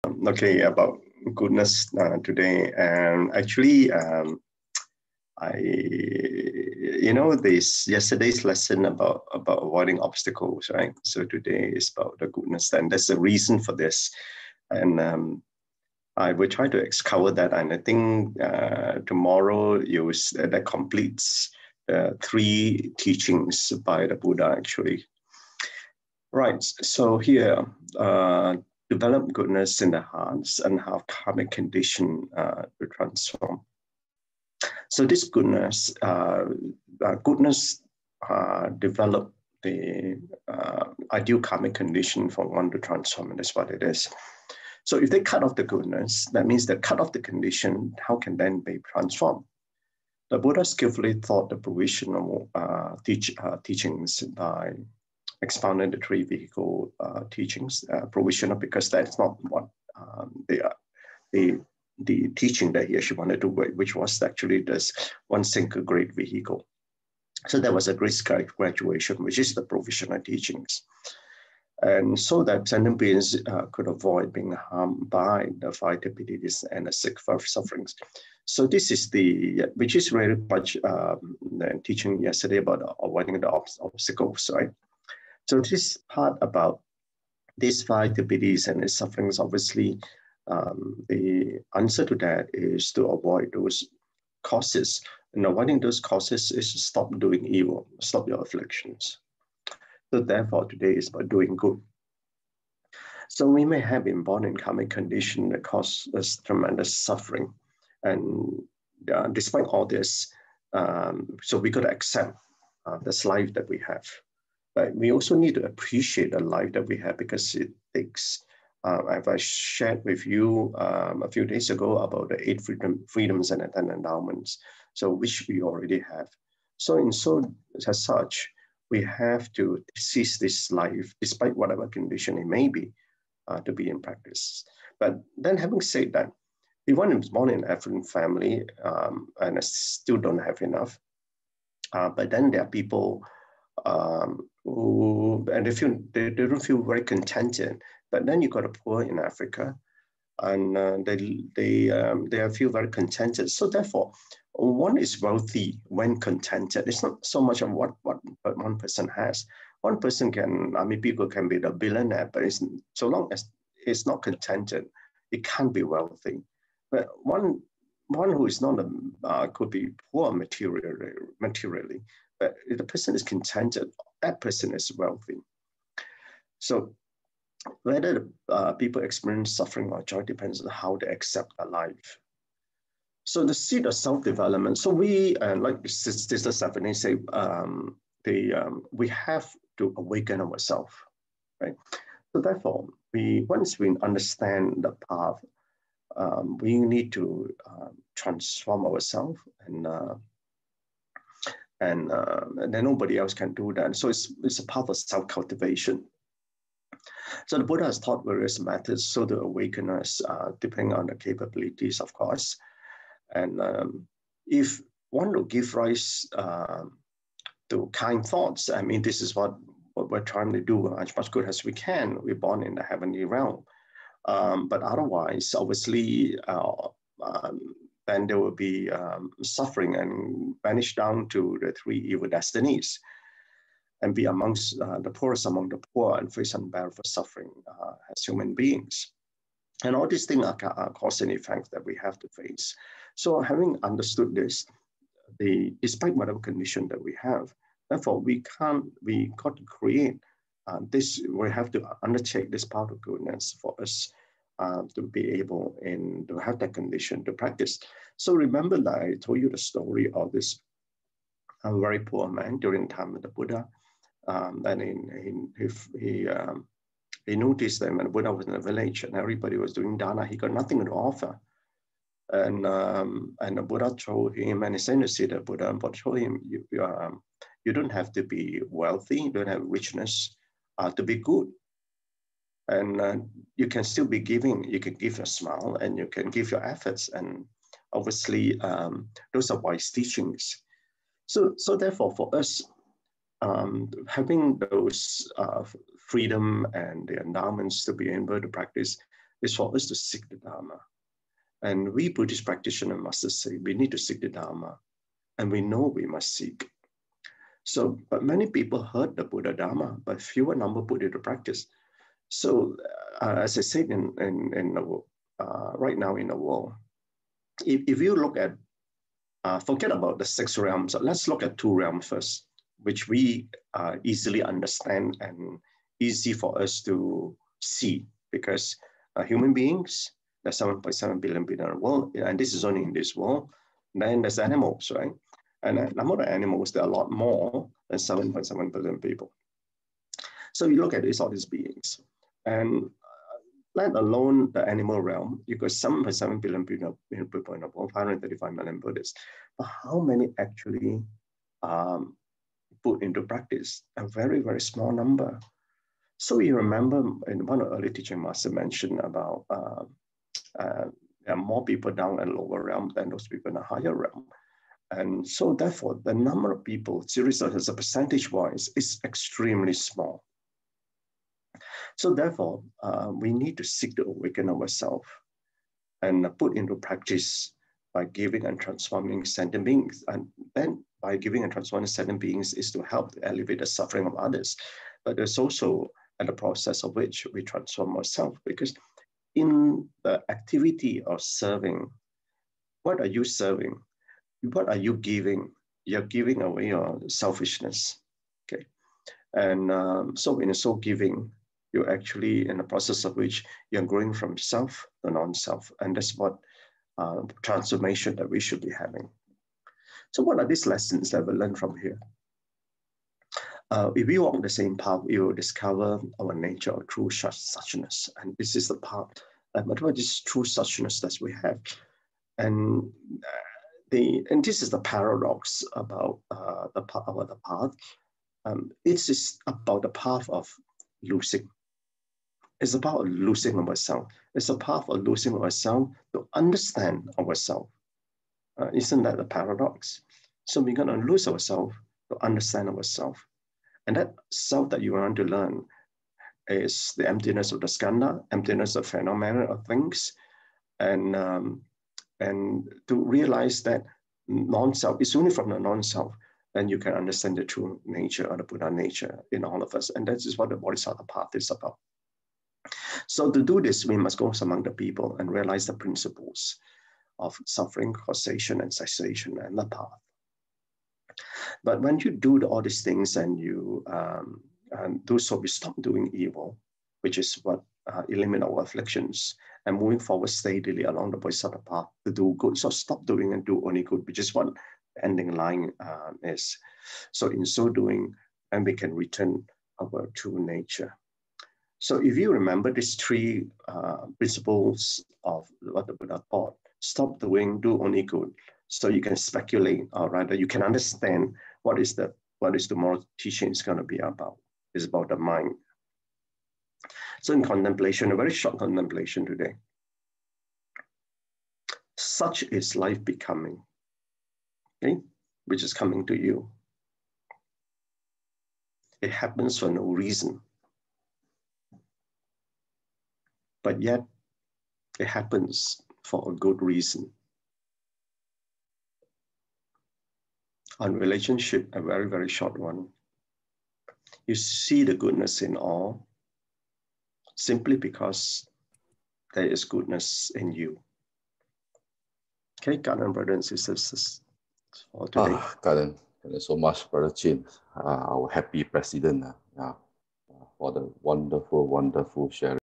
Okay, about goodness today, and actually, this yesterday's lesson about avoiding obstacles, right? So today is about the goodness, and there's a reason for this, and I will try to cover that, and I think tomorrow that completes 3 teachings by the Buddha actually. Right. So here. Develop goodness in the hearts and how karmic condition to transform. So this goodness develop the ideal karmic condition for one to transform, and that's what it is. So if they cut off the goodness, that means they cut off the condition, how can then be transformed? The Buddha skillfully thought the provisional teachings by expounded the 3 vehicle teachings, provisional, because that's not what the teaching that he actually wanted to do, which was actually this one single great vehicle. So there was a great graduation, which is the provisional teachings. And so that sentient beings could avoid being harmed by the 5 debilities and the 6 sufferings. So this is which is very much the teaching yesterday about avoiding the obstacles, right? So this part about these 5 debilities and the sufferings, obviously, the answer to that is to avoid those causes. And avoiding those causes is to stop doing evil, stop your afflictions. So therefore, today is about doing good. So we may have been born in karmic condition that causes us tremendous suffering. And despite all this, so we got to accept this life that we have. But we also need to appreciate the life that we have, because it takes, as I shared with you a few days ago about the 8 freedoms and 10 endowments, so which we already have. So as such, we have to seize this life, despite whatever condition it may be, to be in practice. But then having said that, if one is born in an affluent family and still don't have enough, but then there are people who, and they don't feel very contented. But then you got a poor in Africa, and they feel very contented. So therefore, one is wealthy when contented. It's not so much of what one person has. One person people can be the billionaire, but so long as it's not contented, it can't be wealthy. But one who is not could be poor materially, but if the person is contented, that person is wealthy. So whether people experience suffering or joy depends on how they accept their life. So the seed of self-development. So we, like Sister Stephanie say, we have to awaken ourselves, right? So therefore, once we understand the path, we need to transform ourselves, and then nobody else can do that. So it's a path of self-cultivation. So the Buddha has taught various methods so to awaken us, depending on the capabilities, of course. And if one will give rise to kind thoughts, I mean, this is what we're trying to do as much good as we can. We're born in the heavenly realm. But otherwise, obviously, then there will be suffering and vanish down to the 3 evil destinies, and be amongst the poorest among the poor, and face unbearable suffering as human beings. And all these things are cause and effects that we have to face. So having understood this, despite whatever condition that we have, therefore we got to create this, we have to undertake this path of goodness for us to be able to have that condition to practice. So remember that I told you the story of this very poor man during the time of the Buddha. And he noticed that when the Buddha was in a village and everybody was doing dana, he got nothing to offer. And the Buddha told him, and he sent to see the Buddha, but told him, you don't have to be wealthy, you don't have richness to be good. And you can still be giving. You can give a smile, and you can give your efforts, and obviously those are wise teachings. So therefore, for us, having those freedom and the endowments to be able to practice is for us to seek the Dharma. And we Buddhist practitioners must say, we need to seek the Dharma, and we know we must seek. So, but many people heard the Buddha Dharma, but fewer number put it to practice. So, as I said, right now in the world, if you look at, forget about the 6 realms, let's look at 2 realms first, which we easily understand and easy for us to see, because human beings, there's 7.7 billion people in the world, and this is only in this world. Then there's animals, right? And a number of animals, there are a lot more than 7.7 billion people. So you look at all these beings, and let alone the animal realm, you got 7.7 billion people in the world, 535 million Buddhists. But how many actually put into practice? A very, very small number. So you remember in one of the early teaching master mentioned about there are more people down in lower realm than those people in a higher realm. And so therefore, the number of people, seriously, as a percentage-wise, is extremely small. So therefore, we need to seek to awaken ourselves and put into practice by giving and transforming sentient beings. And then by giving and transforming sentient beings is to help to alleviate the suffering of others. But there's also the process of which we transform ourselves, because in the activity of serving, what are you serving? What are you giving? You're giving away your selfishness, okay? And so in so giving, you're actually in the process of which you're growing from self to non-self. And that's what transformation that we should be having. So what are these lessons that we learn from here? If we walk the same path, we will discover our nature of true suchness. And this is the path, whatever this true suchness that we have. And this is the paradox about the path. It is about the path of losing. It's about losing ourselves. It's a path of losing ourselves to understand ourselves. Isn't that the paradox? So we're going to lose ourselves to understand ourselves. And that self that you want to learn is the emptiness of the skandha, emptiness of phenomena of things, and to realize that non-self is only from the non-self, then you can understand the true nature of the Buddha nature in all of us. And that is what the Bodhisattva path is about. So to do this, we must go among the people and realize the principles of suffering, causation, and cessation, and the path. But when you do all these things and you do so, we stop doing evil, which is what eliminate our afflictions, and moving forward steadily along the Bodhisattva path to do good. So stop doing and do only good, which is what the ending line is. So in so doing, and we can return our true nature. So if you remember these 3 principles of what the Buddha taught, stop doing, do only good. So you can speculate, or rather you can understand what is tomorrow's teaching is going to be about. It's about the mind. So in contemplation, a very short contemplation today. Such is life becoming, okay, which is coming to you. It happens for no reason. But yet, it happens for a good reason. On relationship, a very, very short one. You see the goodness in all simply because there is goodness in you. Okay, Gan En, brothers and sisters, for today. Gan En, thank you so much, Brother Chin, our happy president, for the wonderful, wonderful sharing.